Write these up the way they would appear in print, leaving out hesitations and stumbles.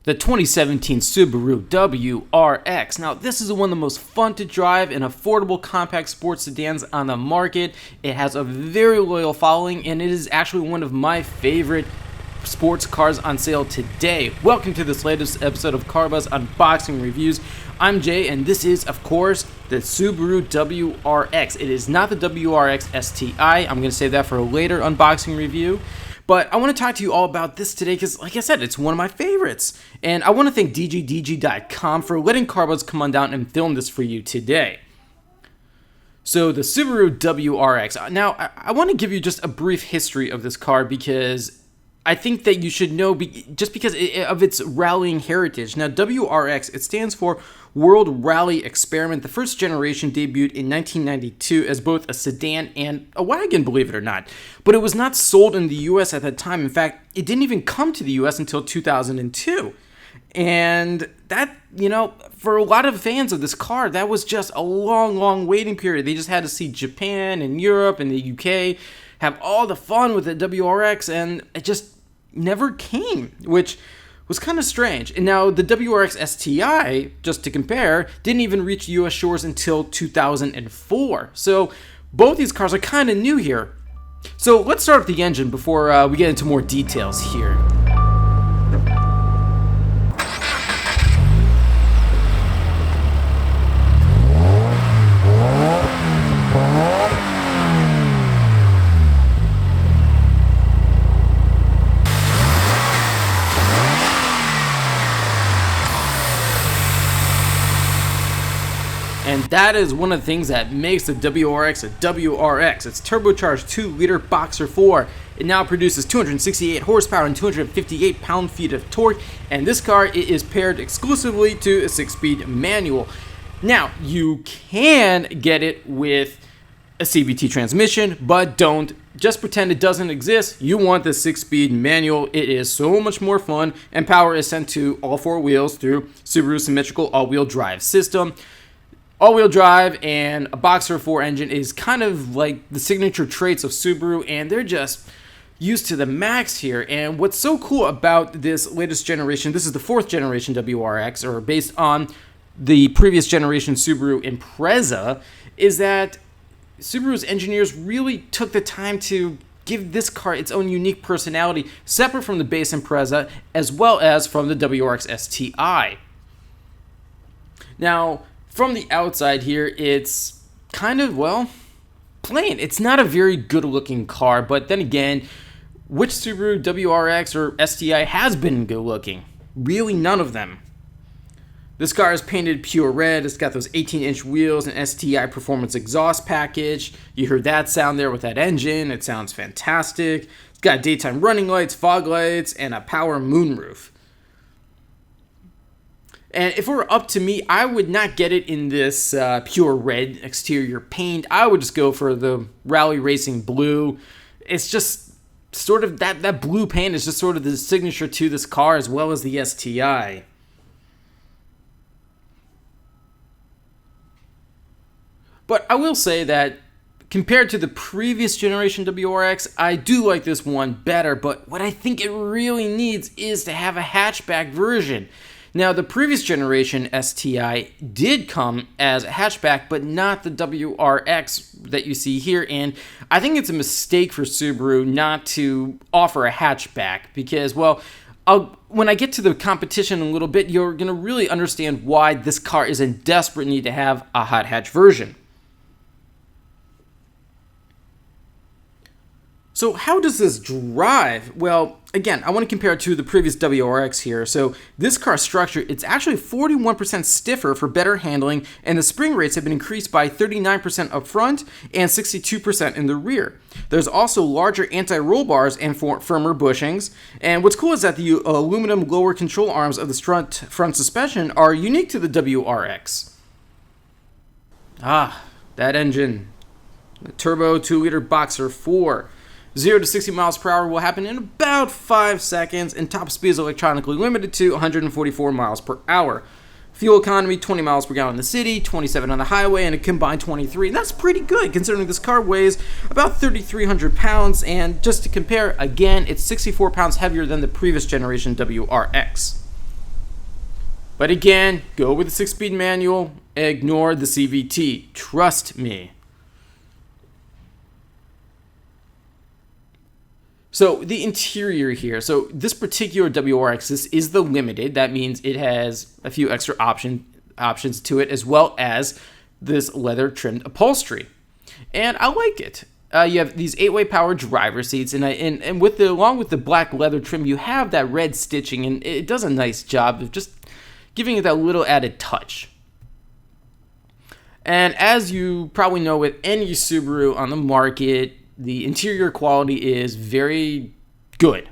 The 2017 Subaru WRX. Now, this is one of the most fun to drive and affordable compact sports sedans on the market. It has a very loyal following, and it is actually one of my favorite sports cars on sale today. Welcome to this latest episode of CarBuzz Unboxing Reviews. I'm Jay, and this is, of course, the Subaru WRX. It is not the WRX STI. I'm going to save that for a later unboxing review. But I want to talk to you all about this today because, like I said, it's one of my favorites. And I want to thank DGDG.com for letting CarBuzz come on down and film this for you today. So, the Subaru WRX. Now, I want to give you just a brief history of this car because I think that you should know just because of its rallying heritage. Now, WRX, it stands for World Rally Experiment. The first generation debuted in 1992 as both a sedan and a wagon, believe it or not. But it was not sold in the US at that time. In fact, it didn't even come to the US until 2002. And that, for a lot of fans of this car, that was just a long, long waiting period. They just had to see Japan and Europe and the UK have all the fun with the WRX, and it just never came, which was kind of strange. And now the WRX STI, just to compare, didn't even reach US shores until 2004. So both these cars are kind of new here. So let's start with the engine before we get into more details here. And that is one of the things that makes the WRX a WRX. It's turbocharged 2-liter Boxer 4. It now produces 268 horsepower and 258 pound-feet of torque. And this car, it is paired exclusively to a 6-speed manual. Now, you can get it with a CVT transmission, but don't. Just pretend it doesn't exist. You want the 6-speed manual. It is so much more fun, and power is sent to all 4 wheels through Subaru's symmetrical all-wheel drive system. All-wheel drive and a Boxer 4 engine is kind of like the signature traits of Subaru, and they're just used to the max here. And what's so cool about this latest generation, this is the 4th generation WRX, or based on the previous generation Subaru Impreza, is that Subaru's engineers really took the time to give this car its own unique personality, separate from the base Impreza, as well as from the WRX STI. Now, from the outside here, it's kind of, plain. It's not a very good-looking car, but then again, which Subaru WRX or STI has been good-looking? Really, none of them. This car is painted pure red. It's got those 18-inch wheels and STI performance exhaust package. You heard that sound there with that engine. It sounds fantastic. It's got daytime running lights, fog lights, and a power moonroof. And if it were up to me, I would not get it in this pure red exterior paint. I would just go for the Rally Racing blue. It's just sort of, that blue paint is just sort of the signature to this car as well as the STI. But I will say that compared to the previous generation WRX, I do like this one better. But what I think it really needs is to have a hatchback version. Now, the previous generation STI did come as a hatchback, but not the WRX that you see here, and I think it's a mistake for Subaru not to offer a hatchback because, when I get to the competition in a little bit, you're going to really understand why this car is in desperate need to have a hot hatch version. So how does this drive? Well, again, I want to compare it to the previous WRX here. So this car structure, it's actually 41% stiffer for better handling, and the spring rates have been increased by 39% up front and 62% in the rear. There's also larger anti-roll bars and firmer bushings. And what's cool is that the aluminum lower control arms of the front suspension are unique to the WRX. That engine. The turbo 2-liter Boxer 4. 0 to 60 miles per hour will happen in about 5 seconds, and top speed is electronically limited to 144 miles per hour. Fuel economy, 20 miles per gallon in the city, 27 on the highway, and a combined 23. And that's pretty good considering this car weighs about 3,300 pounds. And just to compare, again, it's 64 pounds heavier than the previous generation WRX. But again, go with the 6-speed manual, ignore the CVT. Trust me. So the interior here, so this particular WRX, this is the limited. That means it has a few extra options to it, as well as this leather trimmed upholstery. And I like it. You have these 8-way power driver seats, and along with the black leather trim, you have that red stitching, and it does a nice job of just giving it that little added touch. And as you probably know, with any Subaru on the market, the interior quality is very good.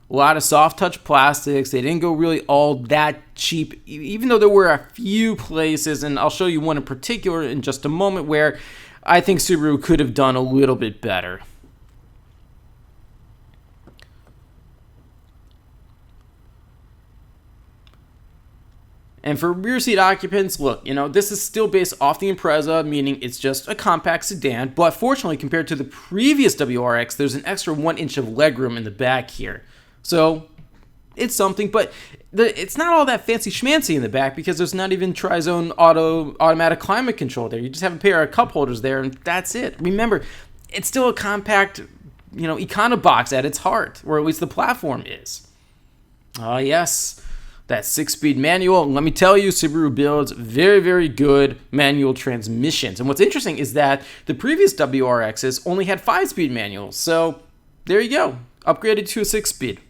A lot of soft touch plastics. They didn't go really all that cheap, even though there were a few places, and I'll show you one in particular in just a moment, where I think Subaru could have done a little bit better. And for rear seat occupants, look, this is still based off the Impreza, meaning it's just a compact sedan, but fortunately, compared to the previous WRX, there's an extra 1 inch of legroom in the back here. So, it's something, but it's not all that fancy schmancy in the back, because there's not even tri-zone automatic climate control there. You just have a pair of cup holders there, and that's it. Remember, it's still a compact, econobox at its heart, or at least the platform is. Yes. That 6-speed manual, let me tell you, Subaru builds very, very good manual transmissions. And what's interesting is that the previous WRXs only had 5-speed manuals. So there you go, upgraded to a 6-speed.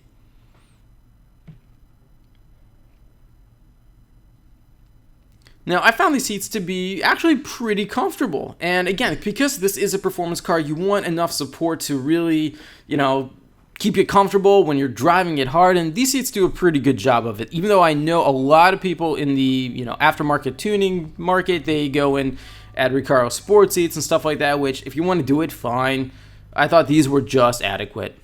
Now, I found these seats to be actually pretty comfortable. And again, because this is a performance car, you want enough support to really, keep you comfortable when you're driving it hard, and these seats do a pretty good job of it. Even though I know a lot of people in the aftermarket tuning market, they go and add Recaro sport seats and stuff like that, which if you want to do it, fine. I thought these were just adequate.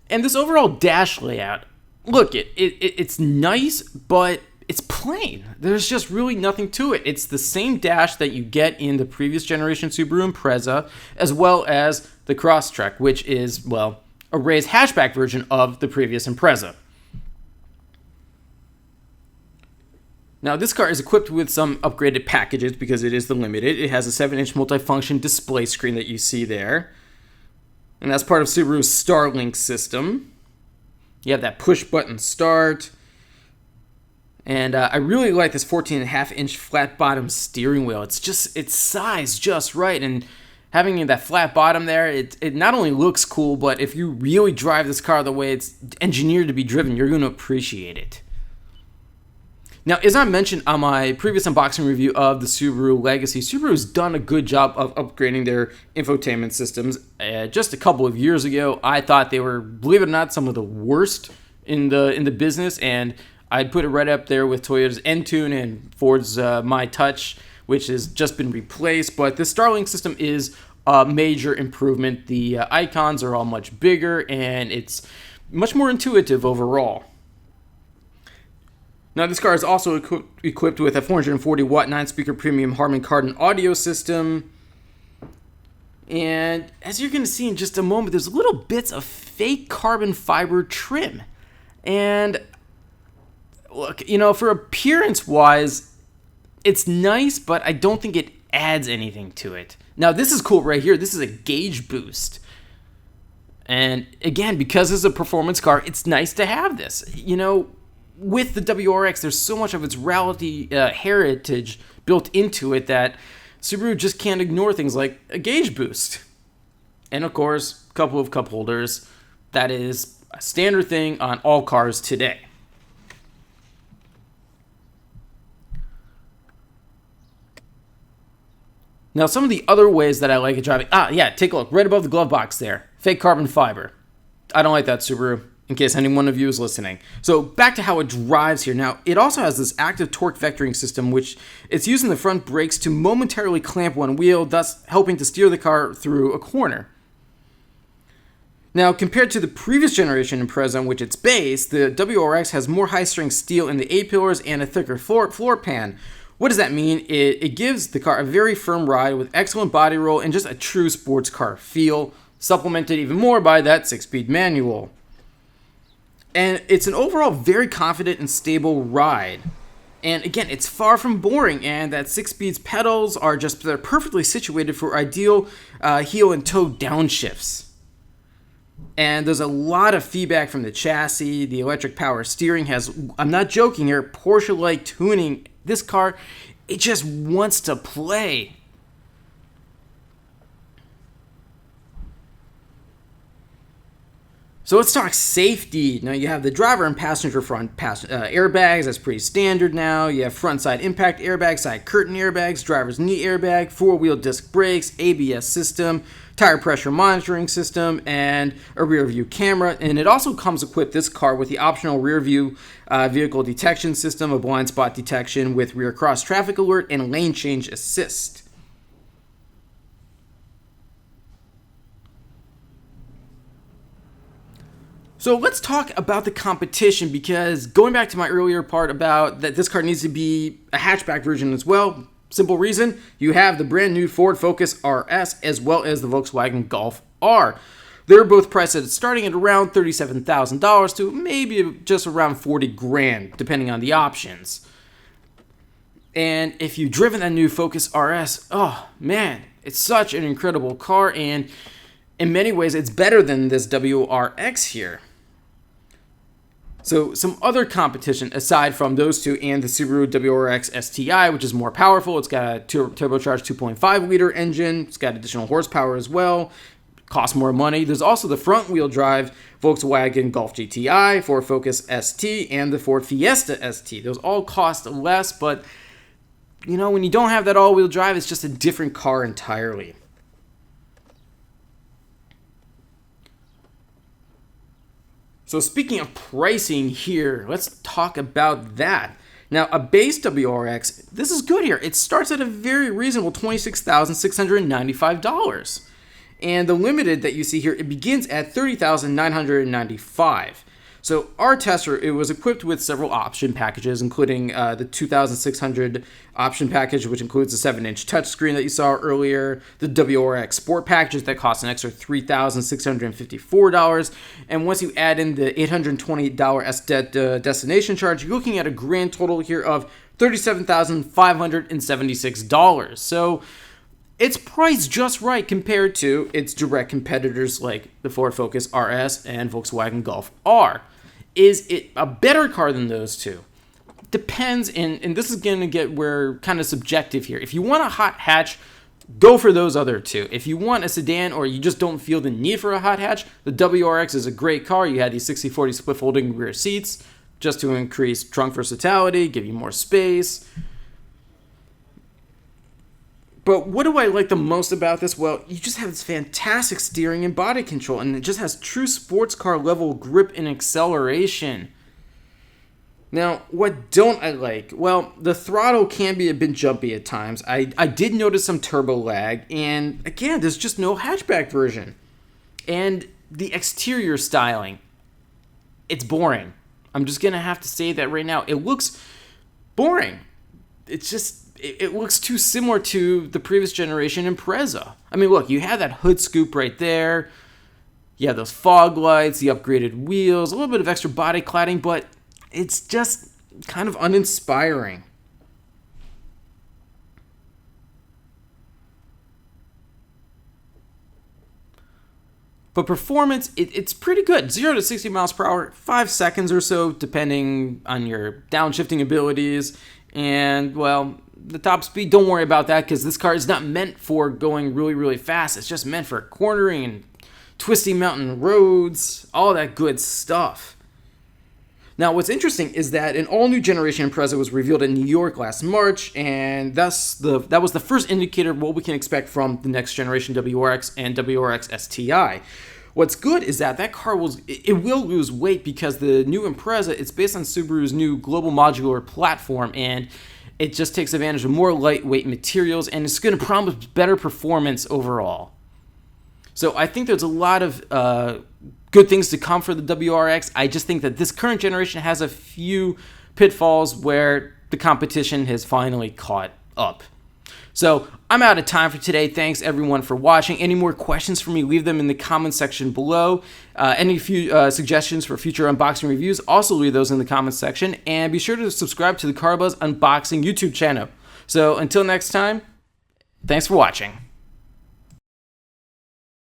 And this overall dash layout, look, it's nice, but it's plain. There's just really nothing to it. It's the same dash that you get in the previous generation Subaru Impreza, as well as the Crosstrek, which is, a raised hatchback version of the previous Impreza. Now, this car is equipped with some upgraded packages because it is the limited. It has a 7-inch multifunction display screen that you see there, and that's part of Subaru's Starlink system. You have that push-button start. And I really like this 14.5-inch flat bottom steering wheel. It's sized just right, and having that flat bottom there, it not only looks cool, but if you really drive this car the way it's engineered to be driven, you're going to appreciate it. Now, as I mentioned on my previous unboxing review of the Subaru Legacy, Subaru's done a good job of upgrading their infotainment systems. Just a couple of years ago, I thought they were, believe it or not, some of the worst in the business, and I'd put it right up there with Toyota's Entune and Ford's My Touch, which has just been replaced. But the Starlink system is a major improvement. The icons are all much bigger, and it's much more intuitive overall. Now, this car is also equipped with a 440-watt 9-speaker premium Harman Kardon audio system. And as you're going to see in just a moment, there's little bits of fake carbon fiber trim. And look, for appearance-wise, it's nice, but I don't think it adds anything to it. Now, this is cool right here. This is a gauge boost. And again, because it's a performance car, it's nice to have this. With the WRX, there's so much of its rally heritage built into it that Subaru just can't ignore things like a gauge boost. And of course, a couple of cup holders. That is a standard thing on all cars today. Now, some of the other ways that I like it driving... take a look. Right above the glove box there. Fake carbon fiber. I don't like that, Subaru, in case any one of you is listening. So, back to how it drives here. Now, it also has this active torque vectoring system, which it's using the front brakes to momentarily clamp one wheel, thus helping to steer the car through a corner. Now, compared to the previous generation Impreza on which it's based, the WRX has more high-strength steel in the A-pillars and a thicker floor pan. What does that mean? It gives the car a very firm ride with excellent body roll and just a true sports car feel, supplemented even more by that 6-speed manual. And it's an overall very confident and stable ride. And again, it's far from boring, and that 6-speed pedals they're perfectly situated for ideal heel and toe downshifts. And there's a lot of feedback from the chassis. The electric power steering has, I'm not joking here, Porsche-like tuning. This car, it just wants to play. So let's talk safety. Now you have the driver and passenger front airbags. That's pretty standard now. You have front side impact airbags, side curtain airbags, driver's knee airbag, 4-wheel disc brakes, ABS system, tire pressure monitoring system, and a rear view camera. And it also comes equipped, this car, with the optional rear view vehicle detection system, a blind spot detection with rear cross traffic alert, and lane change assist. So let's talk about the competition, because going back to my earlier part about that this car needs to be a hatchback version as well, simple reason, you have the brand new Ford Focus RS as well as the Volkswagen Golf R. They're both priced at starting at around $37,000 to maybe just around $40,000, depending on the options. And if you've driven that new Focus RS, oh man, it's such an incredible car, and in many ways it's better than this WRX here. So some other competition aside from those two and the Subaru WRX STI, which is more powerful. It's got a turbocharged 2.5-liter engine. It's got additional horsepower as well. Costs more money. There's also the front-wheel drive Volkswagen Golf GTI, Ford Focus ST, and the Ford Fiesta ST. Those all cost less, but you know, when you don't have that all-wheel drive, it's just a different car entirely. So speaking of pricing here, let's talk about that. Now, a base WRX, this is good here. It starts at a very reasonable $26,695. And the limited that you see here, it begins at $30,995. So our tester, it was equipped with several option packages, including the 2,600 option package, which includes the 7-inch touchscreen that you saw earlier, the WRX Sport packages that cost an extra $3,654, and once you add in the $820 destination charge, you're looking at a grand total here of $37,576. So it's priced just right compared to its direct competitors like the Ford Focus RS and Volkswagen Golf R. Is it a better car than those two? Depends, and this is going to get where kind of subjective here. If you want a hot hatch, go for those other two. If you want a sedan or you just don't feel the need for a hot hatch, the WRX is a great car. You had these 60/40 split folding rear seats just to increase trunk versatility, give you more space. But what do I like the most about this? Well, you just have this fantastic steering and body control, and it just has true sports car level grip and acceleration. Now, what don't I like? Well, the throttle can be a bit jumpy at times. I did notice some turbo lag, and again, there's just no hatchback version. And the exterior styling, it's boring. I'm just going to have to say that right now. It looks boring. It's just... It looks too similar to the previous generation Impreza. I mean, look, you have that hood scoop right there. You have those fog lights, the upgraded wheels, a little bit of extra body cladding, but it's just kind of uninspiring. But performance, it's pretty good. 0 to 60 miles per hour, 5 seconds or so, depending on your downshifting abilities. And, well, the top speed, don't worry about that, because this car is not meant for going really, really fast. It's just meant for cornering and twisting mountain roads, all that good stuff. Now, what's interesting is that an all-new generation Impreza was revealed in New York last March, and that was the first indicator of what we can expect from the next generation WRX and WRX STI. What's good is that car will lose weight, because the new Impreza, it's based on Subaru's new global modular platform, and it just takes advantage of more lightweight materials, and it's going to promise better performance overall. So I think there's a lot of good things to come for the WRX. I just think that this current generation has a few pitfalls where the competition has finally caught up. So I'm out of time for today. Thanks everyone for watching. Any more questions for me, leave them in the comment section below. Any suggestions for future unboxing reviews, also leave those in the comments section. And be sure to subscribe to the CarBuzz Unboxing YouTube channel. So until next time, thanks for watching.